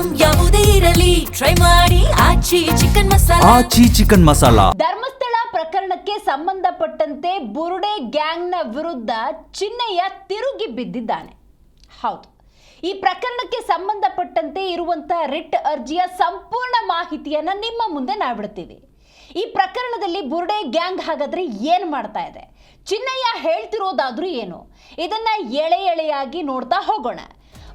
Item ಯಾವುದೇ ಇರಲಿ try ಮಾಡಿ ಆಚಿ ಚಿಕನ್ ಮಸಾಲಾ. ಧರ್ಮಸ್ಥಳ ಪ್ರಕರಣಕ್ಕೆ ಸಂಬಂಧಪಟ್ಟಂತೆ ಬುರುಡೆ ಗ್ಯಾಂಗ್ನ ವಿರುದ್ಧ ಚಿನ್ನಯ್ಯ ತಿರುಗಿ ಬಿದ್ದಿದ್ದಾನೆ. ಹೌದು, ಈ ಪ್ರಕರಣಕ್ಕೆ ಸಂಬಂಧಪಟ್ಟಂತೆ ಇರುವಂತಹ ರಿಟ್ ಅರ್ಜಿಯ ಸಂಪೂರ್ಣ ಮಾಹಿತಿಯನ್ನ ನಿಮ್ಮ ಮುಂದೆ ನಾವಿಡ್ತೀವಿ. ಈ ಪ್ರಕರಣದಲ್ಲಿ ಬುರುಡೆ ಗ್ಯಾಂಗ್ ಹಾಗಾದ್ರೆ ಏನು ಮಾಡ್ತಾ ಇದೆ, ಚಿನ್ನಯ್ಯ ಹೇಳ್ತಿರೋದಾದ್ರೂ ಏನು, ಇದನ್ನ ಎಳೆಯಾಗಿ ನೋಡ್ತಾ ಹೋಗೋಣ.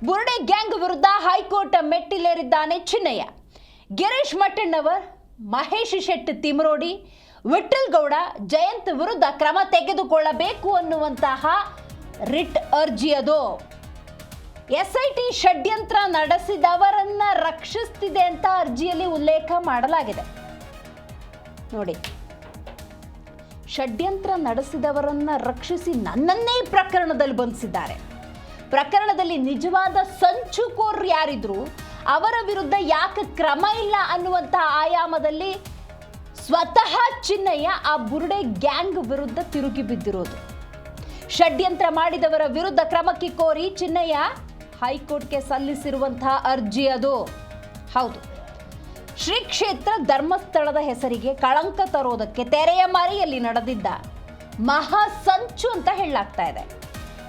ಬುರುಡೆ ಗ್ಯಾಂಗ್ ವಿರುದ್ಧ ಹೈಕೋರ್ಟ್ ಮೆಟ್ಟಿಲೇರಿದ್ದಾನೆ ಚಿನ್ನಯ್ಯ. ಗಿರೀಶ್ ಮಟ್ಟಣ್ಣವರ್, ಮಹೇಶ್ ಶೆಟ್ಟಿ ತಿಮರೋಡಿ, ವಿಠಲ್ ಗೌಡ, ಜಯಂತ್ ವಿರುದ್ಧ ಕ್ರಮ ತೆಗೆದುಕೊಳ್ಳಬೇಕು ಅನ್ನುವಂತಹ ರಿಟ್ ಅರ್ಜಿ ಅದು. SIT ಷಡ್ಯಂತ್ರ ನಡೆಸಿದವರನ್ನ ರಕ್ಷಿಸ್ತಿದೆ ಅಂತ ಅರ್ಜಿಯಲ್ಲಿ ಉಲ್ಲೇಖ ಮಾಡಲಾಗಿದೆ. ನೋಡಿ, ಷಡ್ಯಂತ್ರ ನಡೆಸಿದವರನ್ನ ರಕ್ಷಿಸಿ ನನ್ನನ್ನೇ ಪ್ರಕರಣದಲ್ಲಿ ಬಂಧಿಸಿದ್ದಾರೆ. ಪ್ರಕರಣದಲ್ಲಿ ನಿಜವಾದ ಸಂಚುಕೋರರು ಯಾರಿದ್ರು ಅವರ ವಿರುದ್ಧ ಯಾಕೆ ಕ್ರಮ ಇಲ್ಲ ಅನ್ನುವಂತಹ ಆಯಾಮದಲ್ಲಿ ಸ್ವತಃ ಚಿನ್ನಯ್ಯ ಆ ಬುರುಡೆ ಗ್ಯಾಂಗ್ ವಿರುದ್ಧ ತಿರುಗಿ ಬಿದ್ದಿರೋದು. ಷಡ್ಯಂತ್ರ ಮಾಡಿದವರ ವಿರುದ್ಧ ಕ್ರಮಕ್ಕೆ ಕೋರಿ ಚಿನ್ನಯ್ಯ ಹೈಕೋರ್ಟ್ಗೆ ಸಲ್ಲಿಸಿರುವಂತಹ ಅರ್ಜಿ ಅದು. ಹೌದು, ಶ್ರೀ ಕ್ಷೇತ್ರ ಧರ್ಮಸ್ಥಳದ ಹೆಸರಿಗೆ ಕಳಂಕ ತರೋದಕ್ಕೆ ತೆರೆಯ ಮರೆಯಲ್ಲಿ ನಡೆದಿದ್ದ ಮಹಾ ಸಂಚು ಅಂತ ಹೇಳಲಾಗ್ತಾ ಇದೆ.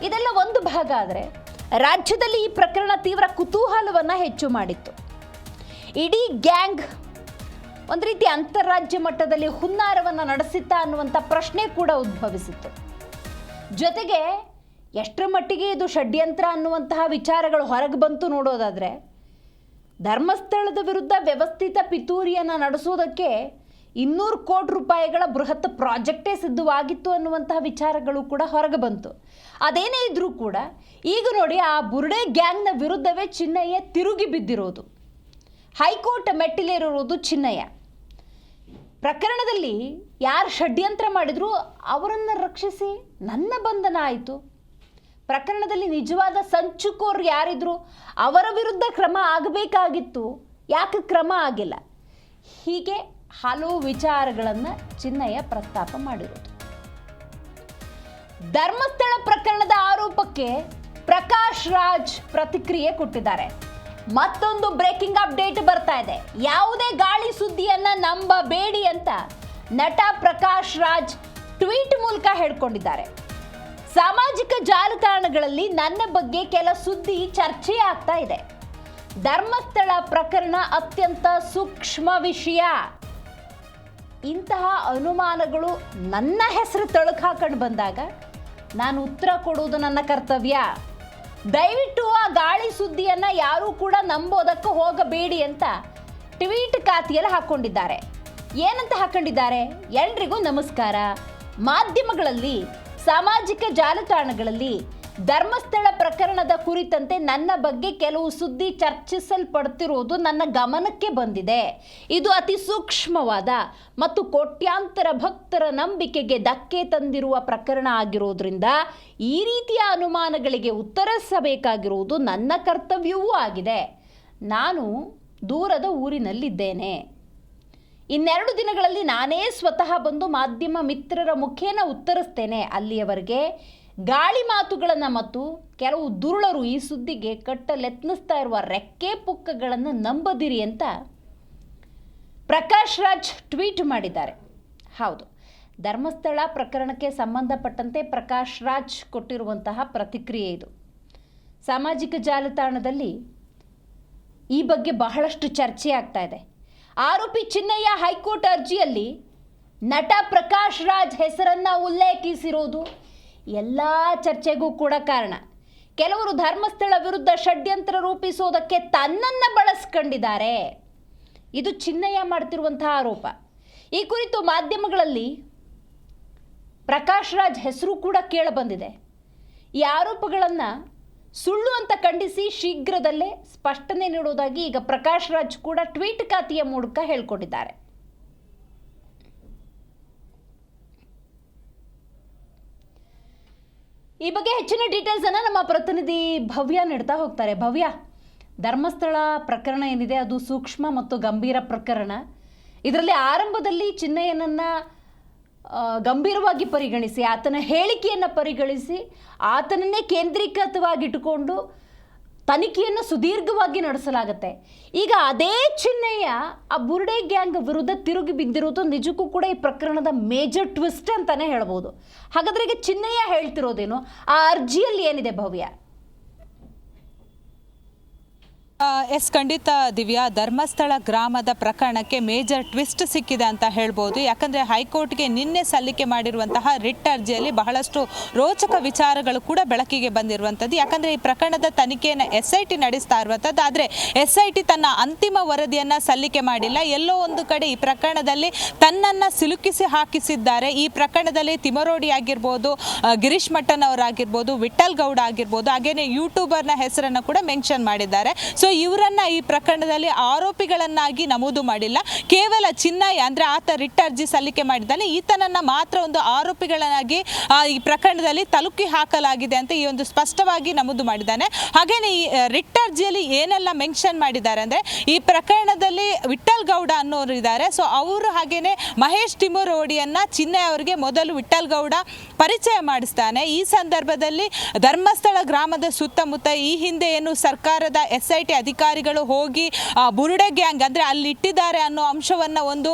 ಇದೆಲ್ಲ ಒಂದು ಭಾಗ ಆದರೆ ರಾಜ್ಯದಲ್ಲಿ ಈ ಪ್ರಕರಣ ತೀವ್ರ ಕುತೂಹಲವನ್ನ ಹೆಚ್ಚು ಮಾಡಿತ್ತು. ಇಡೀ ಗ್ಯಾಂಗ್ ಒಂದು ರೀತಿ ಅಂತಾರಾಜ್ಯ ಮಟ್ಟದಲ್ಲಿ ಹುನ್ನಾರವನ್ನ ನಡೆಸಿತ್ತಾ ಅನ್ನುವಂಥ ಪ್ರಶ್ನೆ ಕೂಡ ಉದ್ಭವಿಸಿತ್ತು. ಜೊತೆಗೆ ಎಷ್ಟರ ಮಟ್ಟಿಗೆ ಇದು ಷಡ್ಯಂತ್ರ ಅನ್ನುವಂತಹ ವಿಚಾರಗಳು ಹೊರಗೆ ಬಂತು ನೋಡೋದಾದ್ರೆ, ಧರ್ಮಸ್ಥಳದ ವಿರುದ್ಧ ವ್ಯವಸ್ಥಿತ ಪಿತೂರಿಯನ್ನು ನಡೆಸೋದಕ್ಕೆ 200 ಕೋಟಿ ರೂಪಾಯಿಗಳ ಬೃಹತ್ ಪ್ರಾಜೆಕ್ಟೇ ಸಿದ್ಧವಾಗಿತ್ತು ಅನ್ನುವಂತಹ ವಿಚಾರಗಳು ಕೂಡ ಹೊರಗೆ ಬಂತು. ಅದೇನೇ ಇದ್ರೂ ಕೂಡ ಈಗ ನೋಡಿ, ಆ ಬುರುಡೆ ಗ್ಯಾಂಗ್ನ ವಿರುದ್ಧವೇ ಚಿನ್ನಯ್ಯ ತಿರುಗಿ ಬಿದ್ದಿರೋದು. ಹೈಕೋರ್ಟ್ ಮೆಟ್ಟಿಲೇರಿರೋದು ಚಿನ್ನಯ್ಯ. ಪ್ರಕರಣದಲ್ಲಿ ಯಾರು ಷಡ್ಯಂತ್ರ ಮಾಡಿದ್ರು ಅವರನ್ನು ರಕ್ಷಿಸಿ ನನ್ನ ಬಂಧನ ಆಯಿತು. ಪ್ರಕರಣದಲ್ಲಿ ನಿಜವಾದ ಸಂಚುಕೋರು ಯಾರಿದ್ರು ಅವರ ವಿರುದ್ಧ ಕ್ರಮ ಆಗಬೇಕಾಗಿತ್ತು, ಯಾಕೆ ಕ್ರಮ ಆಗಿಲ್ಲ? ಹೀಗೆ ಹಲವು ವಿಚಾರಗಳನ್ನು ಚಿನ್ನಯ್ಯ ಪ್ರಸ್ತಾಪ ಮಾಡಿರೋದು. ಧರ್ಮಸ್ಥಳ ಪ್ರಕರಣದ ಆರೋಪಕ್ಕೆ ಪ್ರಕಾಶ್ ರಾಜ್ ಪ್ರತಿಕ್ರಿಯೆ ಕೊಟ್ಟಿದ್ದಾರೆ. ಮತ್ತೊಂದು ಬ್ರೇಕಿಂಗ್ ಅಪ್ಡೇಟ್ ಬರ್ತಾ ಇದೆ. ಯಾವುದೇ ಗಾಳಿ ಸುದ್ದಿಯನ್ನ ನಂಬಬೇಡಿ ಅಂತ ನಟ ಪ್ರಕಾಶ್ ರಾಜ್ ಟ್ವೀಟ್ ಮೂಲಕ ಹೇಳ್ಕೊಂಡಿದ್ದಾರೆ. ಸಾಮಾಜಿಕ ಜಾಲತಾಣಗಳಲ್ಲಿ ನನ್ನ ಬಗ್ಗೆ ಕೆಲ ಸುದ್ದಿ ಚರ್ಚೆ ಆಗ್ತಾ ಇದೆ. ಧರ್ಮಸ್ಥಳ ಪ್ರಕರಣ ಅತ್ಯಂತ ಸೂಕ್ಷ್ಮ ವಿಷಯ. ಇಂತಹ ಅನುಮಾನಗಳು ನನ್ನ ಹೆಸರು ತಳುಕು ಹಾಕೊಂಡು ಬಂದಾಗ ನಾನು ಉತ್ತರ ಕೊಡುವುದು ನನ್ನ ಕರ್ತವ್ಯ. ದಯವಿಟ್ಟು ಆ ಗಾಳಿ ಸುದ್ದಿಯನ್ನ ಯಾರೂ ಕೂಡ ನಂಬೋದಕ್ಕೆ ಹೋಗಬೇಡಿ ಅಂತ ಟ್ವೀಟ್ ಖಾತೆಯಲ್ಲಿ ಹಾಕೊಂಡಿದ್ದಾರೆ. ಏನಂತ ಹಾಕೊಂಡಿದ್ದಾರೆ? ಎಲ್ರಿಗೂ ನಮಸ್ಕಾರ. ಮಾಧ್ಯಮಗಳಲ್ಲಿ, ಸಾಮಾಜಿಕ ಜಾಲತಾಣಗಳಲ್ಲಿ ಧರ್ಮಸ್ಥಳ ಪ್ರಕರಣದ ಕುರಿತಂತೆ ನನ್ನ ಬಗ್ಗೆ ಕೆಲವು ಸುದ್ದಿ ಚರ್ಚಿಸಲ್ಪಡ್ತಿರೋದು ನನ್ನ ಗಮನಕ್ಕೆ ಬಂದಿದೆ. ಇದು ಅತಿ ಸೂಕ್ಷ್ಮವಾದ ಮತ್ತು ಕೋಟ್ಯಾಂತರ ಭಕ್ತರ ನಂಬಿಕೆಗೆ ಧಕ್ಕೆ ತಂದಿರುವ ಪ್ರಕರಣ ಆಗಿರೋದ್ರಿಂದ ಈ ರೀತಿಯ ಅನುಮಾನಗಳಿಗೆ ಉತ್ತರಿಸಬೇಕಾಗಿರುವುದು ನನ್ನ ಕರ್ತವ್ಯವೂ ಆಗಿದೆ. ನಾನು ದೂರದ ಊರಿನಲ್ಲಿದ್ದೇನೆ. 2 ದಿನಗಳಲ್ಲಿ ನಾನೇ ಸ್ವತಃ ಬಂದು ಮಾಧ್ಯಮ ಮಿತ್ರರ ಮುಖೇನ ಉತ್ತರಿಸ್ತೇನೆ. ಅಲ್ಲಿಯವರೆಗೆ ಗಾಳಿ ಮಾತುಗಳನ್ನು ಮತ್ತು ಕೆಲವು ದುರುಳರು ಈ ಸುದ್ದಿಗೆ ಕಟ್ಟಲೆತ್ನಿಸ್ತಾ ಇರುವ ರೆಕ್ಕೆ ಪುಕ್ಕಗಳನ್ನು ನಂಬದಿರಿ ಅಂತ ಪ್ರಕಾಶ್ ರಾಜ್ ಟ್ವೀಟ್ ಮಾಡಿದ್ದಾರೆ. ಹೌದು, ಧರ್ಮಸ್ಥಳ ಪ್ರಕರಣಕ್ಕೆ ಸಂಬಂಧಪಟ್ಟಂತೆ ಪ್ರಕಾಶ್ ರಾಜ್ ಕೊಟ್ಟಿರುವಂತಹ ಪ್ರತಿಕ್ರಿಯೆ ಇದು. ಸಾಮಾಜಿಕ ಜಾಲತಾಣದಲ್ಲಿ ಈ ಬಗ್ಗೆ ಬಹಳಷ್ಟು ಚರ್ಚೆ ಆಗ್ತಾ ಇದೆ. ಆರೋಪಿ ಚಿನ್ನಯ್ಯ ಹೈಕೋರ್ಟ್ ಅರ್ಜಿಯಲ್ಲಿ ನಟ ಪ್ರಕಾಶ್ ರಾಜ್ ಹೆಸರನ್ನ ಉಲ್ಲೇಖಿಸಿರೋದು ಎಲ್ಲ ಚರ್ಚೆಗೂ ಕೂಡ ಕಾರಣ. ಕೆಲವರು ಧರ್ಮಸ್ಥಳ ವಿರುದ್ಧ ಷಡ್ಯಂತ್ರ ರೂಪಿಸೋದಕ್ಕೆ ತನ್ನನ್ನ ಬಳಸ್ಕೊಂಡಿದ್ದಾರೆ. ಇದು ಚಿನ್ನಯ್ಯ ಮಾಡ್ತಿರುವಂತಹ ಆರೋಪ. ಈ ಕುರಿತು ಮಾಧ್ಯಮಗಳಲ್ಲಿ ಪ್ರಕಾಶ್ ರಾಜ್ ಹೆಸರು ಕೂಡ ಕೇಳಬಂದಿದೆ. ಈ ಆರೋಪಗಳನ್ನು ಸುಳ್ಳು ಅಂತ ಖಂಡಿಸಿ ಶೀಘ್ರದಲ್ಲೇ ಸ್ಪಷ್ಟನೆ ನೀಡುವುದಾಗಿ ಈಗ ಪ್ರಕಾಶ್ ರಾಜ್ ಕೂಡ ಟ್ವೀಟ್ ಖಾತೆಯ ಮೂಲಕ ಹೇಳಿಕೊಂಡಿದ್ದಾರೆ. ಈ ಬಗ್ಗೆ ಹೆಚ್ಚಿನ ಡೀಟೇಲ್ಸ್ ಅನ್ನ ನಮ್ಮ ಪ್ರತಿನಿಧಿ ಭವ್ಯ ನೀಡ್ತಾ ಹೋಗ್ತಾರೆ. ಭವ್ಯ, ಧರ್ಮಸ್ಥಳ ಪ್ರಕರಣ ಏನಿದೆ ಅದು ಸೂಕ್ಷ್ಮ ಮತ್ತು ಗಂಭೀರ ಪ್ರಕರಣ. ಇದರಲ್ಲಿ ಆರಂಭದಲ್ಲಿ ಚಿನ್ನಯ್ಯನನ್ನ ಗಂಭೀರವಾಗಿ ಪರಿಗಣಿಸಿ, ಆತನ ಹೇಳಿಕೆಯನ್ನು ಪರಿಗಣಿಸಿ, ಆತನನ್ನೇ ಕೇಂದ್ರೀಕೃತವಾಗಿಟ್ಟುಕೊಂಡು ತನಿಖೆಯನ್ನು ಸುದೀರ್ಘವಾಗಿ ನಡೆಸಲಾಗುತ್ತೆ. ಈಗ ಅದೇ ಚಿನ್ನಯ್ಯ ಆ ಬುರುಡೆ ಗ್ಯಾಂಗ್ ವಿರುದ್ಧ ತಿರುಗಿ ಬಿದ್ದಿರೋದು ನಿಜಕ್ಕೂ ಕೂಡ ಈ ಪ್ರಕರಣದ ಮೇಜರ್ ಟ್ವಿಸ್ಟ್ ಅಂತಾನೆ ಹೇಳ್ಬೋದು. ಹಾಗಾದ್ರೆ ಈಗ ಚಿನ್ನಯ್ಯ ಹೇಳ್ತಿರೋದೇನು, ಆ ಅರ್ಜಿಯಲ್ಲಿ ಏನಿದೆ ಭವ್ಯ? ಎಸ್, ಖಂಡಿತ ದಿವ್ಯಾ. ಧರ್ಮಸ್ಥಳ ಗ್ರಾಮದ ಪ್ರಕರಣಕ್ಕೆ ಮೇಜರ್ ಟ್ವಿಸ್ಟ್ ಸಿಕ್ಕಿದೆ ಅಂತ ಹೇಳ್ಬೋದು. ಯಾಕಂದರೆ ಹೈಕೋರ್ಟ್ಗೆ ನಿನ್ನೆ ಸಲ್ಲಿಕೆ ಮಾಡಿರುವಂತಹ ರಿಟ್ ಅರ್ಜಿಯಲ್ಲಿ ಬಹಳಷ್ಟು ರೋಚಕ ವಿಚಾರಗಳು ಕೂಡ ಬೆಳಕಿಗೆ ಬಂದಿರುವಂಥದ್ದು. ಯಾಕಂದರೆ ಈ ಪ್ರಕರಣದ ತನಿಖೆಯನ್ನು SIT ನಡೆಸ್ತಾ ಇರುವಂಥದ್ದು. ಆದರೆ SIT ತನ್ನ ಅಂತಿಮ ವರದಿಯನ್ನು ಸಲ್ಲಿಕೆ ಮಾಡಿಲ್ಲ. ಎಲ್ಲೋ ಒಂದು ಕಡೆ ಈ ಪ್ರಕರಣದಲ್ಲಿ ತನ್ನನ್ನು ಸಿಲುಕಿಸಿ ಹಾಕಿಸಿದ್ದಾರೆ. ಈ ಪ್ರಕರಣದಲ್ಲಿ ತಿಮರೋಡಿ ಆಗಿರ್ಬೋದು, ಗಿರೀಶ್ ಮಟ್ಟನ್ ಅವರಾಗಿರ್ಬೋದು, ವಿಠಲ್ ಗೌಡ ಆಗಿರ್ಬೋದು, ಹಾಗೇನೆ ಯೂಟ್ಯೂಬರ್ನ ಹೆಸರನ್ನು ಕೂಡ ಮೆನ್ಷನ್ ಮಾಡಿದ್ದಾರೆ. ಸೊ ಇವರನ್ನ ಈ ಪ್ರಕರಣದಲ್ಲಿ ಆರೋಪಿಗಳನ್ನಾಗಿ ನಮೂದು ಮಾಡಿಲ್ಲ. ಕೇವಲ ಚಿನ್ನಯ್ಯ ಅಂದ್ರೆ ಆತ ರಿಟ್ ಅರ್ಜಿ ಸಲ್ಲಿಕೆ ಮಾಡಿದ್ದಾನೆ, ಈತನನ್ನ ಮಾತ್ರ ಒಂದು ಆರೋಪಿಗಳನ್ನಾಗಿ ಈ ಪ್ರಕರಣದಲ್ಲಿ ತಲುಕಿ ಹಾಕಲಾಗಿದೆ ಅಂತ ಈ ಒಂದು ಸ್ಪಷ್ಟವಾಗಿ ನಮೂದು ಮಾಡಿದ್ದಾನೆ. ಹಾಗೇನೆ ಈ ರಿಟ್ ಅರ್ಜಿಯಲ್ಲಿ ಏನೆಲ್ಲ ಮೆನ್ಷನ್ ಮಾಡಿದ್ದಾರೆ ಅಂದ್ರೆ ಈ ಪ್ರಕರಣದಲ್ಲಿ ವಿಠಲ್ ಗೌಡ ಅನ್ನೋರು ಇದ್ದಾರೆ. ಸೊ ಅವರು ಹಾಗೇನೆ ಮಹೇಶ್ ತಿಮರೋಡಿಯನ್ನ ಚಿನ್ನಯ್ಯ ಅವರಿಗೆ ಮೊದಲು ವಿಠಲ್ ಗೌಡ ಪರಿಚಯ ಮಾಡಿಸ್ತಾನೆ. ಈ ಸಂದರ್ಭದಲ್ಲಿ ಧರ್ಮಸ್ಥಳ ಗ್ರಾಮದ ಸುತ್ತಮುತ್ತ ಈ ಹಿಂದೆ ಏನು ಸರ್ಕಾರದ SIT ಅಧಿಕಾರಿಗಳು ಹೋಗಿ ಬುರುಡೆ ಗ್ಯಾಂಗ್ ಅಂದ್ರೆ ಅಲ್ಲಿ ಇಟ್ಟಿದ್ದಾರೆ ಅನ್ನೋ ಅಂಶವನ್ನ ಒಂದು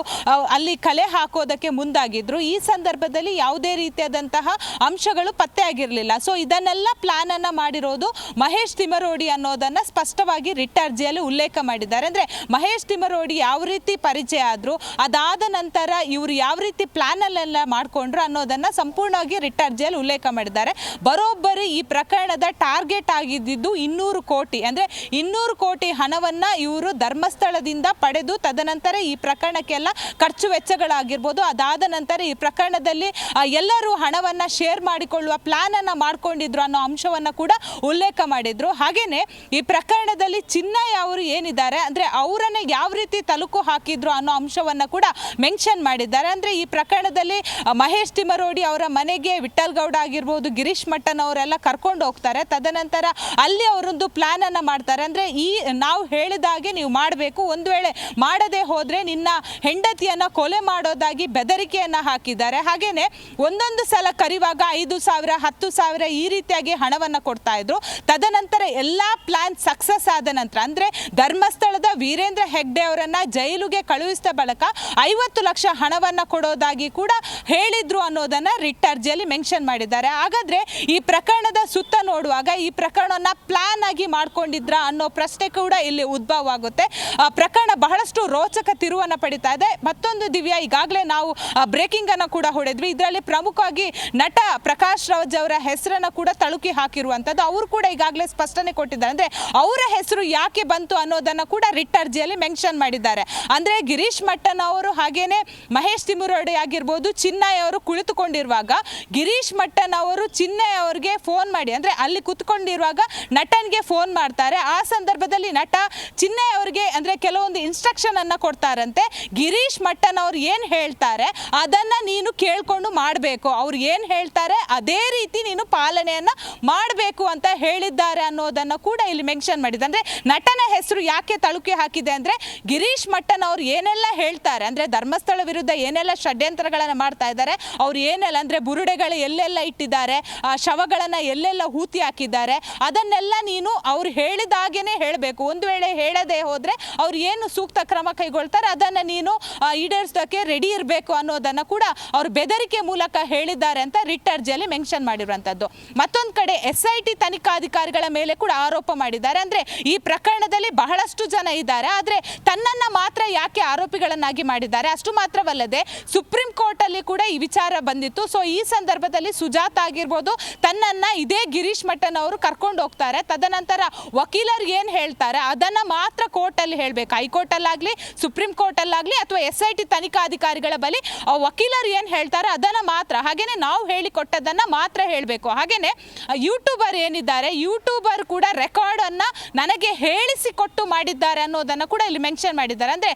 ಅಲ್ಲಿ ಕಲೆ ಹಾಕೋದಕ್ಕೆ ಮುಂದಾಗಿದ್ರು. ಈ ಸಂದರ್ಭದಲ್ಲಿ ಯಾವುದೇ ರೀತಿಯಾದಂತಹ ಅಂಶಗಳು ಪತ್ತೆ ಆಗಿರಲಿಲ್ಲ. ಸೊ ಇದನ್ನೆಲ್ಲ ಪ್ಲಾನ್ ಅನ್ನ ಮಾಡಿರೋದು ಮಹೇಶ್ ತಿಮರೋಡಿ ಅನ್ನೋದನ್ನ ಸ್ಪಷ್ಟವಾಗಿ ರಿಟ್ ಅರ್ಜಿಯಲ್ಲಿ ಉಲ್ಲೇಖ ಮಾಡಿದ್ದಾರೆ. ಅಂದ್ರೆ ಮಹೇಶ್ ತಿಮರೋಡಿ ಯಾವ ರೀತಿ ಪರಿಚಯ ಆದ್ರು, ಅದಾದ ನಂತರ ಇವರು ಯಾವ ರೀತಿ ಪ್ಲಾನ್ ಅಲ್ಲೆಲ್ಲ ಮಾಡ್ಕೊಂಡ್ರು ಅನ್ನೋದನ್ನ ಸಂಪೂರ್ಣವಾಗಿ ರಿಟ್ ಅರ್ಜಿಯಲ್ಲಿ ಉಲ್ಲೇಖ ಮಾಡಿದ್ದಾರೆ. ಬರೋಬ್ಬರಿ ಈ ಪ್ರಕರಣದ ಟಾರ್ಗೆಟ್ ಆಗಿದ್ದು 200 ಕೋಟಿ ಅಂದ್ರೆ 200 ಕೋಟಿ ಹಣವನ್ನ ಇವರು ಧರ್ಮಸ್ಥಳದಿಂದ ಪಡೆದು ತದನಂತರ ಈ ಪ್ರಕರಣಕ್ಕೆಲ್ಲ ಖರ್ಚು ವೆಚ್ಚಗಳಾಗಿರ್ಬೋದು, ಅದಾದ ನಂತರ ಈ ಪ್ರಕರಣದಲ್ಲಿ ಎಲ್ಲರೂ ಹಣವನ್ನ ಶೇರ್ ಮಾಡಿಕೊಳ್ಳುವ ಪ್ಲಾನ್ ಅನ್ನ ಮಾಡ್ಕೊಂಡಿದ್ರು ಅನ್ನೋ ಅಂಶವನ್ನ ಕೂಡ ಉಲ್ಲೇಖ ಮಾಡಿದ್ರು. ಹಾಗೇನೆ ಈ ಪ್ರಕರಣದಲ್ಲಿ ಚಿನ್ನಯ್ಯ ಅವರು ಏನಿದ್ದಾರೆ ಅಂದ್ರೆ ಅವರನ್ನ ಯಾವ ರೀತಿ ತಲುಕು ಹಾಕಿದ್ರು ಅನ್ನೋ ಅಂಶವನ್ನ ಕೂಡ ಮೆನ್ಷನ್ ಮಾಡಿದ್ದಾರೆ. ಅಂದ್ರೆ ಈ ಪ್ರಕರಣದಲ್ಲಿ ಮಹೇಶ್ ತಿಮರೋಡಿ ಅವರ ಮನೆಗೆ ವಿಠಲ್ ಗೌಡ ಆಗಿರ್ಬೋದು, ಗಿರೀಶ್ ಮಟ್ಟನ್ ಅವರೆಲ್ಲ ಕರ್ಕೊಂಡು ಹೋಗ್ತಾರೆ. ತದನಂತರ ಅಲ್ಲಿ ಅವರೊಂದು ಪ್ಲಾನ್ ಅನ್ನ ಮಾಡ್ತಾರೆ. ಅಂದ್ರೆ ಈ ನಾವು ಹೇಳಿದಾಗೆ ನೀವು ಮಾಡಬೇಕು, ಒಂದು ವೇಳೆ ಮಾಡದೆ ಹೋದ್ರೆ ನಿನ್ನ ಹೆಂಡತಿಯನ್ನ ಕೊಲೆ ಮಾಡೋದಾಗಿ ಬೆದರಿಕೆಯನ್ನ ಹಾಕಿದ್ದಾರೆ. ಹಾಗೇನೆ ಒಂದೊಂದು ಸಲ ಕರಿವಾಗ 5,000 10,000 ಈ ರೀತಿಯಾಗಿ ಹಣವನ್ನ ಕೊಡ್ತಾ ಇದ್ರು. ತದನಂತರ ಎಲ್ಲಾ ಪ್ಲಾನ್ ಸಕ್ಸಸ್ ಆದ ನಂತರ ಅಂದ್ರೆ ಧರ್ಮಸ್ಥಳದ ವೀರೇಂದ್ರ ಹೆಗ್ಡೆ ಅವರನ್ನ ಜೈಲಿಗೆ ಕಳುಹಿಸಿದ ಬಳಿಕ 50 ಲಕ್ಷ ಹಣವನ್ನ ಕೊಡೋದಾಗಿ ಕೂಡ ಹೇಳಿದ್ರು ಅನ್ನೋದನ್ನ ರಿಟ್ ಅರ್ಜಿಯಲ್ಲಿ ಮೆನ್ಷನ್ ಮಾಡಿದ್ದಾರೆ. ಹಾಗಾದ್ರೆ ಈ ಪ್ರಕರಣದ ಸುತ್ತ ನೋಡುವಾಗ ಈ ಪ್ರಕರಣವನ್ನ ಪ್ಲಾನ್ ಆಗಿ ಮಾಡ್ಕೊಂಡಿದ್ರ ಅನ್ನೋ ಪ್ರಶ್ನೆ ಕೂಡ ಇಲ್ಲಿ ಉದ್ಭವ ಆಗುತ್ತೆ. ಪ್ರಕರಣ ಬಹಳಷ್ಟು ರೋಚಕ ತಿರುವನ್ನ ಪಡಿತಾ ಇದೆ. ಮತ್ತೊಂದು ದಿವ್ಯಾ, ಈಗಾಗಲೇ ನಾವು ಬ್ರೇಕಿಂಗ್ ಅನ್ನ ಕೂಡ ಹೊಡೆದ್ವಿ. ಇದರಲ್ಲಿ ಪ್ರಮುಖವಾಗಿ ನಟ ಪ್ರಕಾಶ್ ರಾಜ್ ಅವರ ಹೆಸರನ್ನ ಕೂಡ ತಳುಕಿ ಹಾಕಿರುವಂತದ್ದು. ಅವರು ಕೂಡ ಈಗಾಗಲೇ ಸ್ಪಷ್ಟನೆ ಕೊಟ್ಟಿದ್ದಾರೆ. ಅಂದ್ರೆ ಅವರ ಹೆಸರು ಯಾಕೆ ಬಂತು ಅನ್ನೋದನ್ನ ಕೂಡ ರಿಟ್ ಅರ್ಜಿಯಲ್ಲಿ ಮೆನ್ಷನ್ ಮಾಡಿದ್ದಾರೆ. ಅಂದ್ರೆ ಗಿರೀಶ್ ಮಟ್ಟನ್ ಅವರು ಹಾಗೇನೆ ಮಹೇಶ್ ತಿಮರೋಡಿ ಆಗಿರ್ಬೋದು, ಚಿನ್ನಯ್ಯ ಅವರು ಕುಳಿತುಕೊಂಡಿರುವಾಗ ಗಿರೀಶ್ ಮಟ್ಟನ್ ಅವರು ಚಿನ್ನಯ್ಯ ಅವರಿಗೆ ಫೋನ್ ಮಾಡಿ ಅಂದ್ರೆ ಅಲ್ಲಿ ಕುತ್ಕೊಂಡಿರುವಾಗ ನಟನ್ಗೆ ಫೋನ್ ಮಾಡ್ತಾರೆ. ಆ ಸಂದರ್ಭದಲ್ಲಿ ನಟ ಚಿನ್ನಯ್ಯ ಅವರಿಗೆ ಅಂದ್ರೆ ಕೆಲವೊಂದು ಇನ್ಸ್ಟ್ರಕ್ಷನ್ ಅನ್ನ ಕೊಡ್ತಾರಂತೆ. ಗಿರೀಶ್ ಮಟ್ಟನ್ ಅವ್ರು ಏನ್ ಹೇಳ್ತಾರೆ ಅದನ್ನ ನೀನು ಕೇಳ್ಕೊಂಡು ಮಾಡಬೇಕು, ಅವ್ರು ಏನ್ ಹೇಳ್ತಾರೆ ಅದೇ ರೀತಿ ನೀನು ಪಾಲನೆಯನ್ನ ಮಾಡಬೇಕು ಅಂತ ಹೇಳಿದ್ದಾರೆ ಅನ್ನೋದನ್ನ ಕೂಡ ಇಲ್ಲಿ ಮೆನ್ಷನ್ ಮಾಡಿದೆ. ಅಂದ್ರೆ ನಟನ ಹೆಸರು ಯಾಕೆ ತಳುಕಿ ಹಾಕಿದೆ ಅಂದ್ರೆ ಗಿರೀಶ್ ಮಟ್ಟನ್ ಅವ್ರು ಏನೆಲ್ಲ ಹೇಳ್ತಾರೆ ಅಂದ್ರೆ ಧರ್ಮಸ್ಥಳ ವಿರುದ್ಧ ಏನೆಲ್ಲ ಷಡ್ಯಂತ್ರಗಳನ್ನ ಮಾಡ್ತಾ ಇದ್ದಾರೆ, ಅವ್ರು ಏನೆಲ್ಲ ಅಂದ್ರೆ ಬುರುಡೆಗಳು ಎಲ್ಲೆಲ್ಲ ಇಟ್ಟಿದ್ದಾರೆ, ಶವಗಳನ್ನ ಎಲ್ಲೆಲ್ಲ ಹೂತಿ ಹಾಕಿದ್ದಾರೆ, ಅದನ್ನೆಲ್ಲ ನೀನು ಅವ್ರು ಹೇಳಿದಾಗೇನೆ ಹೇಳಬೇಕು. ಒಂದು ವೇಳೆ ಹೇಳದೆ ಹೋದ್ರೆ ಅವ್ರು ಏನು ಸೂಕ್ತ ಕ್ರಮ ಕೈಗೊಳ್ತಾರೆ ಅದನ್ನ ನೀನು ಈಡೇರಿಸೋದಕ್ಕೆ ರೆಡಿ ಇರಬೇಕು ಅನ್ನೋದನ್ನ ಕೂಡ ಅವ್ರು ಬೆದರಿಕೆ ಮೂಲಕ ಹೇಳಿದ್ದಾರೆ ಅಂತ ರಿಟ್ ಅರ್ಜಿಯಲ್ಲಿ ಮೆನ್ಷನ್ ಮಾಡಿರುವಂತದ್ದು. ಮತ್ತೊಂದು ಕಡೆ SIT ತನಿಖಾಧಿಕಾರಿಗಳ ಮೇಲೆ ಕೂಡ ಆರೋಪ ಮಾಡಿದ್ದಾರೆ. ಅಂದ್ರೆ ಈ ಪ್ರಕರಣದಲ್ಲಿ ಬಹಳಷ್ಟು ಜನ ಇದ್ದಾರೆ, ಆದ್ರೆ ತನ್ನನ್ನ ಮಾತ್ರ ಯಾಕೆ ಆರೋಪಿಗಳನ್ನಾಗಿ ಮಾಡಿದ್ದಾರೆ. ಅಷ್ಟು ಮಾತ್ರವಲ್ಲದೆ ಸುಪ್ರೀಂ ಕೋರ್ಟ್ ಅಲ್ಲಿ ಕೂಡ ಈ ವಿಚಾರ ಬಂದಿತ್ತು. ಸೊ ಈ ಸಂದರ್ಭದಲ್ಲಿ ಸುಜಾತ ಆಗಿರ್ಬೋದು ತನ್ನನ್ನ ಇದೇ ಗಿರೀಶ್ ಮಟ್ಟನ್ ಅವರು ಕರ್ಕೊಂಡು ಹೋಗ್ತಾರೆ. ತದನಂತರ ವಕೀಲರು ಏನ್ ಹೇಳ್ತಾರೆ ಅದನ್ನ ಮಾತ್ರ ಕೋರ್ಟ್ ಅಲ್ಲಿ ಹೇಳ್ಬೇಕು. ಹೈಕೋರ್ಟ್ ಅಲ್ಲಾಗ್ಲಿ, ಸುಪ್ರೀಂ ಕೋರ್ಟ್ ಅಲ್ಲಾಗ್ಲಿ ಅಥವಾ SIT ತನಿಖಾಧಿಕಾರಿಗಳ ಬಳಿ ವಕೀಲರು ಏನ್ ಹೇಳ್ತಾರೆ ಅದನ್ನ ಮಾತ್ರ, ಹಾಗೇನೆ ನಾವು ಹೇಳಿಕೊಟ್ಟದನ್ನ ಮಾತ್ರ ಹೇಳಬೇಕು. ಹಾಗೇನೆ ಯೂಟ್ಯೂಬರ್ ಏನಿದ್ದಾರೆ, ಯೂಟ್ಯೂಬರ್ ಕೂಡ ರೆಕಾರ್ಡ್ ಅನ್ನ ನನಗೆ ಹೇಳಿಸಿಕೊಟ್ಟು ಮಾಡಿದ್ದಾರೆ ಅನ್ನೋದನ್ನ ಕೂಡ ಇಲ್ಲಿ ಮೆನ್ಷನ್ ಮಾಡಿದ್ದಾರೆ. ಅಂದ್ರೆ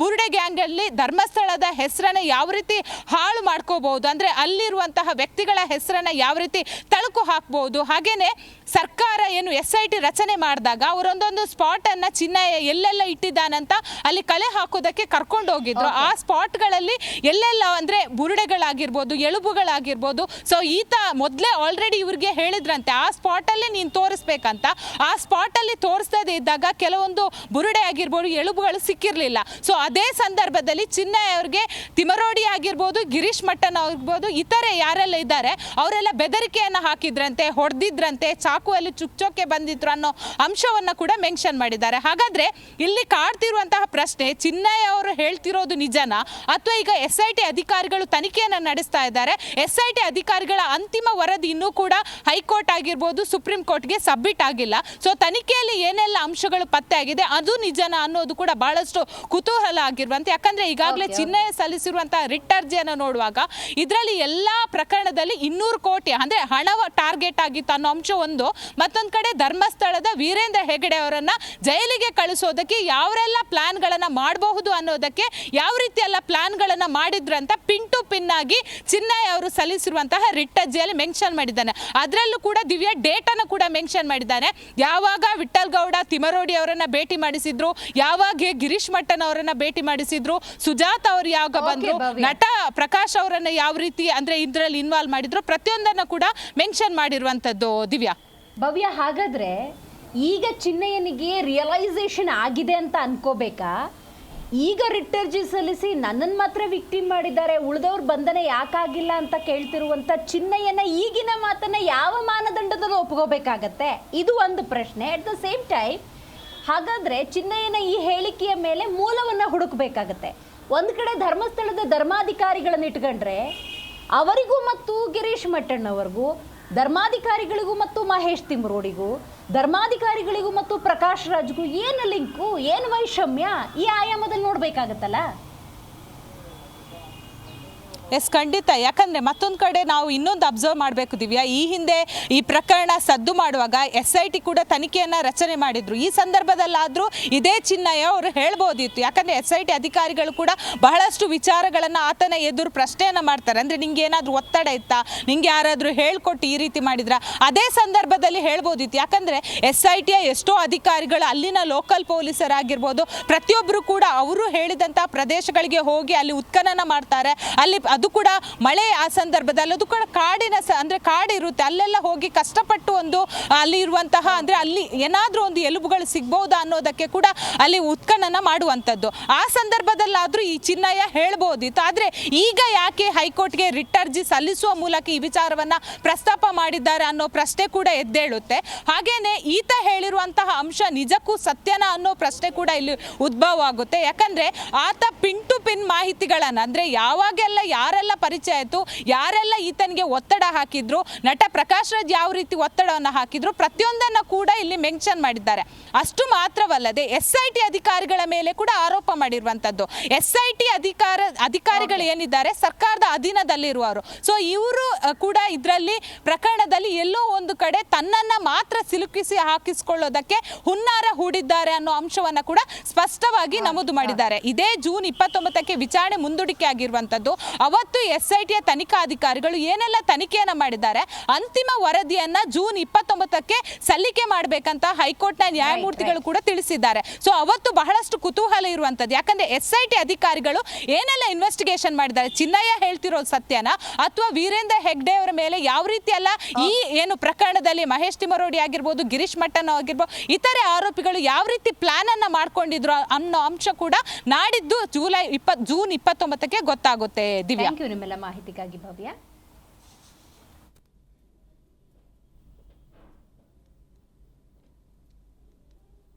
ಬುರುಡೆ ಗ್ಯಾಂಗ್ ಅಲ್ಲಿ ಧರ್ಮಸ್ಥಳದ ಹೆಸರನ್ನ ಯಾವ ರೀತಿ ಹಾಳು ಮಾಡ್ಕೋಬಹುದು, ಅಂದ್ರೆ ಅಲ್ಲಿರುವಂತಹ ವ್ಯಕ್ತಿಗಳ ಹೆಸರನ್ನ ಯಾವ ರೀತಿ ತಳುಕು ಹಾಕಬಹುದು, ಹಾಗೇನೆ ಸರ್ಕಾರ ಏನು SIT ರಚನೆ ಮಾಡಿದಾಗ ಅವರೊಂದೊಂದು ಸ್ಪಾಟನ್ನು ಚಿನ್ನಯ್ಯ ಎಲ್ಲೆಲ್ಲ ಇಟ್ಟಿದ್ದಾನಂತ ಅಲ್ಲಿ ಕಲೆ ಹಾಕೋದಕ್ಕೆ ಕರ್ಕೊಂಡು ಹೋಗಿದ್ರು. ಆ ಸ್ಪಾಟ್ಗಳಲ್ಲಿ ಎಲ್ಲೆಲ್ಲ ಅಂದರೆ ಬುರುಡೆಗಳಾಗಿರ್ಬೋದು, ಎಲುಬುಗಳಾಗಿರ್ಬೋದು. ಸೊ ಈತ ಮೊದಲೇ ಆಲ್ರೆಡಿ ಇವ್ರಿಗೆ ಹೇಳಿದ್ರಂತೆ ಆ ಸ್ಪಾಟಲ್ಲೇ ನೀನು ತೋರಿಸ್ಬೇಕಂತ. ಆ ಸ್ಪಾಟಲ್ಲಿ ತೋರಿಸದೇ ಇದ್ದಾಗ ಕೆಲವೊಂದು ಬುರುಡೆ ಆಗಿರ್ಬೋದು, ಎಲುಬುಗಳು ಸಿಕ್ಕಿರಲಿಲ್ಲ. ಸೊ ಅದೇ ಸಂದರ್ಭದಲ್ಲಿ ಚಿನ್ನಯ್ಯ ಅವ್ರಿಗೆ ತಿಮರೋಡಿ ಆಗಿರ್ಬೋದು, ಗಿರೀಶ್ ಮಟ್ಟನ್ ಆಗಿರ್ಬೋದು, ಇತರೆ ಯಾರೆಲ್ಲ ಇದ್ದಾರೆ ಅವರೆಲ್ಲ ಬೆದರಿಕೆಯನ್ನು ಹಾಕಿದ್ರಂತೆ, ಹೊಡೆದಿದ್ರಂತೆ, ಚಾಕುವಲ್ಲಿ ಚುಚ್ಚೋಕೆ ಬಂದಿದ್ರು ಅನ್ನೋ ಅಂಶವನ್ನು ಕೂಡ ಮೆನ್ಷನ್ ಮಾಡಿದ್ದಾರೆ. ಹಾಗಾದ್ರೆ ಇಲ್ಲಿ ಕಾಡ್ತಿರುವಂತಹ ಪ್ರಶ್ನೆ, ಚಿನ್ನಯ್ಯ ಅವರು ಹೇಳ್ತಿರೋದು ನಿಜನಾ ಅಥವಾ ಈಗ SIT ಅಧಿಕಾರಿಗಳು ತನಿಖೆಯನ್ನು ನಡೆಸ್ತಾ ಇದ್ದಾರೆ, SIT ಅಧಿಕಾರಿಗಳ ಅಂತಿಮ ವರದಿ ಇನ್ನೂ ಕೂಡ ಹೈಕೋರ್ಟ್ ಆಗಿರ್ಬೋದು, ಸುಪ್ರೀಂ ಕೋರ್ಟ್ಗೆ ಸಬ್ಮಿಟ್ ಆಗಿಲ್ಲ. ಸೊ ತನಿಖೆಯಲ್ಲಿ ಏನೆಲ್ಲ ಅಂಶಗಳು ಪತ್ತೆ ಆಗಿದೆ ಅದು ನಿಜನಾ ಅನ್ನೋದು ಕೂಡ ಬಹಳಷ್ಟು ಕುತೂಹಲ ಆಗಿರುವಂತೆ. ಯಾಕಂದ್ರೆ ಈಗಾಗಲೇ ಚಿನ್ನಯ್ಯ ಸಲ್ಲಿಸಿರುವಂತಹ ರಿಟ್ ಅರ್ಜಿಯನ್ನು ನೋಡುವಾಗ ಇದರಲ್ಲಿ ಎಲ್ಲಾ ಪ್ರಕರಣದಲ್ಲಿ 200 ಕೋಟಿ ಅಂದ್ರೆ ಹಣವ ಟಾರ್ಗೆಟ್ ಆಗಿತ್ತು ಅನ್ನೋ ಅಂಶ ಒಂದು. ಮತ್ತೊಂದು ಕಡೆ ಧರ್ಮಸ್ಥಳದ ವೀರೇಂದ್ರ ಹೆಗಡೆ ಅವರನ್ನ ಜೈಲಿಗೆ ಕಳಿಸೋದಕ್ಕೆ ಯಾವೆಲ್ಲ ಪ್ಲಾನ್ಗಳನ್ನ ಮಾಡಬಹುದು ಅನ್ನೋದಕ್ಕೆ ಯಾವ ರೀತಿ ಎಲ್ಲ ಪ್ಲಾನ್ಗಳನ್ನ ಮಾಡಿದ್ರಂತ ಪಿನ್ ಟು ಪಿನ್ ಆಗಿ ಚಿನ್ನಯ್ಯ ಅವರು ಸಲ್ಲಿಸಿರುವಂತಹ ರಿಟ್ ಅರ್ಜಿಯಲ್ಲಿ ಮೆನ್ಷನ್ ಮಾಡಿದ್ದಾನೆ. ಅದರಲ್ಲೂ ಕೂಡ ದಿವ್ಯ ಡೇಟ್ ಅನ್ನು ಕೂಡ ಮೆನ್ಷನ್ ಮಾಡಿದ್ದಾನೆ. ಯಾವಾಗ ವಿಠಲ್ ಗೌಡ ತಿಮರೋಡಿ ಅವರನ್ನ ಭೇಟಿ ಮಾಡಿಸಿದ್ರು, ಯಾವಾಗ ಗಿರೀಶ್ ಮಟ್ಟನ್ ಅವರನ್ನ ಭೇಟಿ ಮಾಡಿಸಿದ್ರು, ಸುಜಾತ ಅವರು ಯಾವಾಗ ಬಂದ್ರು, ನಟ ಪ್ರಕಾಶ್ ಅವರನ್ನ ಯಾವ ರೀತಿ ಅಂದ್ರೆ ಇದರಲ್ಲಿ ಇನ್ವಾಲ್ವ್ ಮಾಡಿದ್ರು, ಪ್ರತಿಯೊಂದನ್ನು ಕೂಡ ಮೆನ್ಷನ್ ಮಾಡಿರುವಂತದ್ದು ದಿವ್ಯಾ. ಭವ್ಯ, ಹಾಗಾದ್ರೆ ಈಗ ಚಿನ್ನಯ್ಯನಿಗೆ ರಿಯಲೈಸೇಷನ್ ಆಗಿದೆ ಅಂತ ಅನ್ಕೋಬೇಕಾ? ಈಗ ರಿಟ್ ಅರ್ಜಿ ಸಲ್ಲಿಸಿ ನನ್ನನ್ನು ಮಾತ್ರ ವಿಕ್ಟಿಮ್ ಮಾಡಿದ್ದಾರೆ, ಉಳಿದವ್ರ ಬಂಧನ ಯಾಕಾಗಿಲ್ಲ ಅಂತ ಕೇಳ್ತಿರುವಂಥ ಚಿನ್ನಯ್ಯನ ಈಗಿನ ಮಾತನ್ನ ಯಾವ ಮಾನದಂಡದಲ್ಲಿ ಒಪ್ಕೋಬೇಕಾಗತ್ತೆ? ಇದು ಒಂದು ಪ್ರಶ್ನೆ. ಅಟ್ ದ ಸೇಮ್ ಟೈಮ್ ಹಾಗಾದ್ರೆ ಚಿನ್ನಯ್ಯನ ಈ ಹೇಳಿಕೆಯ ಮೇಲೆ ಮೂಲವನ್ನು ಹುಡುಕಬೇಕಾಗತ್ತೆ. ಒಂದು ಕಡೆ ಧರ್ಮಸ್ಥಳದ ಧರ್ಮಾಧಿಕಾರಿಗಳನ್ನು ಇಟ್ಕೊಂಡ್ರೆ ಅವರಿಗೂ ಮತ್ತು ಗಿರೀಶ್ ಮಟ್ಟಣ್ಣ ಅವರಿಗೂ, ಧರ್ಮಾಧಿಕಾರಿಗಳಿಗೂ ಮತ್ತು ಮಹೇಶ್ ತಿಮ್ರೋಡಿಗೂ, ಧರ್ಮಾಧಿಕಾರಿಗಳಿಗೂ ಮತ್ತು ಪ್ರಕಾಶ್ ರಾಜ್ಗೂ ಏನು ಲಿಂಕು, ಏನು ವೈಷಮ್ಯ, ಈ ಆಯಾಮದಲ್ಲಿ ನೋಡಬೇಕಾಗತ್ತಲ್ಲ. ಎಸ್, ಖಂಡಿತ. ಯಾಕಂದರೆ ಮತ್ತೊಂದು ಕಡೆ ನಾವು ಇನ್ನೊಂದು ಅಬ್ಸರ್ವ್ ಮಾಡಬೇಕು ದಿವ್ಯಾ. ಈ ಹಿಂದೆ ಈ ಪ್ರಕರಣ ಸದ್ದು ಮಾಡುವಾಗ SIT ಕೂಡ ತನಿಖೆಯನ್ನು ರಚನೆ ಮಾಡಿದ್ರು. ಈ ಸಂದರ್ಭದಲ್ಲಾದರೂ ಇದೇ ಚಿನ್ನಯ್ಯ ಅವರು ಹೇಳ್ಬೋದಿತ್ತು. ಯಾಕಂದರೆ SIT ಅಧಿಕಾರಿಗಳು ಕೂಡ ಬಹಳಷ್ಟು ವಿಚಾರಗಳನ್ನು ಆತನ ಎದುರು ಪ್ರಶ್ನೆಯನ್ನು ಮಾಡ್ತಾರೆ. ಅಂದರೆ ನಿಂಗೆ ಏನಾದರೂ ಒತ್ತಡ ಇತ್ತಾ, ನಿಂಗೆ ಯಾರಾದರೂ ಹೇಳ್ಕೊಟ್ಟು ಈ ರೀತಿ ಮಾಡಿದ್ರ, ಅದೇ ಸಂದರ್ಭದಲ್ಲಿ ಹೇಳ್ಬೋದಿತ್ತು. ಯಾಕಂದರೆ SITಯ ಎಷ್ಟೋ ಅಧಿಕಾರಿಗಳು, ಅಲ್ಲಿನ ಲೋಕಲ್ ಪೊಲೀಸರಾಗಿರ್ಬೋದು, ಪ್ರತಿಯೊಬ್ಬರು ಕೂಡ ಅವರು ಹೇಳಿದಂಥ ಪ್ರದೇಶಗಳಿಗೆ ಹೋಗಿ ಅಲ್ಲಿ ಉತ್ಖನನ ಮಾಡ್ತಾರೆ. ಅಲ್ಲಿ ಅದು ಕೂಡ ಮಳೆ ಆ ಸಂದರ್ಭದಲ್ಲಿ ಅದು ಕೂಡ ಕಾಡಿನ ಅಂದರೆ ಕಾಡಿರುತ್ತೆ, ಅಲ್ಲೆಲ್ಲ ಹೋಗಿ ಕಷ್ಟಪಟ್ಟು ಒಂದು ಅಲ್ಲಿ ಇರುವಂತಹ ಅಂದರೆ ಅಲ್ಲಿ ಏನಾದರೂ ಒಂದು ಎಲುಬುಗಳು ಸಿಗ್ಬೋದಾ ಅನ್ನೋದಕ್ಕೆ ಕೂಡ ಅಲ್ಲಿ ಉತ್ಖನನ ಮಾಡುವಂಥದ್ದು. ಆ ಸಂದರ್ಭದಲ್ಲಾದರೂ ಈ ಚಿನ್ನಯ್ಯ ಹೇಳ್ಬೋದಿತ್ತು. ಆದರೆ ಈಗ ಯಾಕೆ ಹೈಕೋರ್ಟ್ಗೆ ರಿಟ್ ಅರ್ಜಿ ಸಲ್ಲಿಸುವ ಮೂಲಕ ಈ ವಿಚಾರವನ್ನು ಪ್ರಸ್ತಾಪ ಮಾಡಿದ್ದಾರೆ ಅನ್ನೋ ಪ್ರಶ್ನೆ ಕೂಡ ಎದ್ದೇಳುತ್ತೆ. ಹಾಗೇನೆ ಈತ ಹೇಳಿರುವಂತಹ ಅಂಶ ನಿಜಕ್ಕೂ ಸತ್ಯನ ಅನ್ನೋ ಪ್ರಶ್ನೆ ಕೂಡ ಇಲ್ಲಿ ಉದ್ಭವ ಆಗುತ್ತೆ. ಯಾಕಂದರೆ ಆತ ಪಿನ್ ಟು ಪಿನ್ ಮಾಹಿತಿಗಳನ್ನು ಅಂದರೆ ಯಾವಾಗೆಲ್ಲ ಯಾರೆಲ್ಲ ಪರಿಚಯ ಆಯಿತು, ಯಾರೆಲ್ಲ ಈತನಿಗೆ ಒತ್ತಡ ಹಾಕಿದ್ರು, ನಟ ಪ್ರಕಾಶ್ ರಾಜ್ ಯಾವ ರೀತಿ ಒತ್ತಡವನ್ನು ಹಾಕಿದ್ರು, ಪ್ರತಿಯೊಂದನ್ನು ಕೂಡ ಇಲ್ಲಿ ಮೆನ್ಷನ್ ಮಾಡಿದ್ದಾರೆ. ಅಷ್ಟು ಮಾತ್ರವಲ್ಲದೆ SIT ಅಧಿಕಾರಿಗಳ ಮೇಲೆ ಕೂಡ ಆರೋಪ ಮಾಡಿರುವಂಥದ್ದು. SIT ಅಧಿಕಾರಿಗಳು ಏನಿದ್ದಾರೆ ಸರ್ಕಾರದ ಅಧೀನದಲ್ಲಿರುವವರು. ಸೊ ಇವರು ಕೂಡ ಇದರಲ್ಲಿ ಪ್ರಕರಣದಲ್ಲಿ ಎಲ್ಲೋ ಒಂದು ಕಡೆ ತನ್ನನ್ನು ಮಾತ್ರ ಸಿಲುಕಿಸಿ ಹಾಕಿಸಿಕೊಳ್ಳೋದಕ್ಕೆ ಹುನ್ನಾರ ಹೂಡಿದ್ದಾರೆ ಅನ್ನೋ ಅಂಶವನ್ನು ಕೂಡ ಸ್ಪಷ್ಟವಾಗಿ ನಮೂದು ಮಾಡಿದ್ದಾರೆ. ಇದೇ ಜೂನ್ 29ಕ್ಕೆ ವಿಚಾರಣೆ ಮುಂದೂಡಿಕೆ ಆಗಿರುವಂಥದ್ದು. ಅವತ್ತು SITಯ ತನಿಖಾಧಿಕಾರಿಗಳು ಏನೆಲ್ಲ ತನಿಖೆಯನ್ನು ಮಾಡಿದ್ದಾರೆ, ಅಂತಿಮ ವರದಿಯನ್ನ ಜೂನ್ 29ಕ್ಕೆ ಸಲ್ಲಿಕೆ ಮಾಡಬೇಕಂತ ಹೈಕೋರ್ಟ್ನ ನ್ಯಾಯಮೂರ್ತಿಗಳು ಕೂಡ ತಿಳಿಸಿದ್ದಾರೆ. ಸೊ ಅವತ್ತು ಬಹಳಷ್ಟು ಕುತೂಹಲ ಇರುವಂಥದ್ದು. ಯಾಕಂದ್ರೆ SIT ಅಧಿಕಾರಿಗಳು ಏನೆಲ್ಲ ಇನ್ವೆಸ್ಟಿಗೇಷನ್ ಮಾಡಿದ್ದಾರೆ, ಚಿನ್ನಯ್ಯ ಹೇಳ್ತಿರೋದು ಸತ್ಯನ ಅಥವಾ ವೀರೇಂದ್ರ ಹೆಗ್ಡೆ ಅವರ ಮೇಲೆ ಯಾವ ರೀತಿ ಎಲ್ಲ ಈ ಏನು ಪ್ರಕರಣದಲ್ಲಿ ಮಹೇಶ್ ತಿಮರೋಡಿ ಆಗಿರ್ಬೋದು, ಗಿರೀಶ್ ಮಟ್ಟನ್ ಆಗಿರ್ಬೋದು, ಇತರೆ ಆರೋಪಿಗಳು ಯಾವ ರೀತಿ ಪ್ಲಾನ್ ಅನ್ನ ಮಾಡ್ಕೊಂಡಿದ್ರು ಅನ್ನೋ ಅಂಶ ಕೂಡ ನಾಡಿದ್ದು ಜೂನ್ 29ಕ್ಕೆ ಗೊತ್ತಾಗುತ್ತೆ. ದಿವ್ಯಾ, ನಿಮ್ಮೆಲ್ಲ ಮಾಹಿತಿಗಾಗಿ ಭವ್ಯ.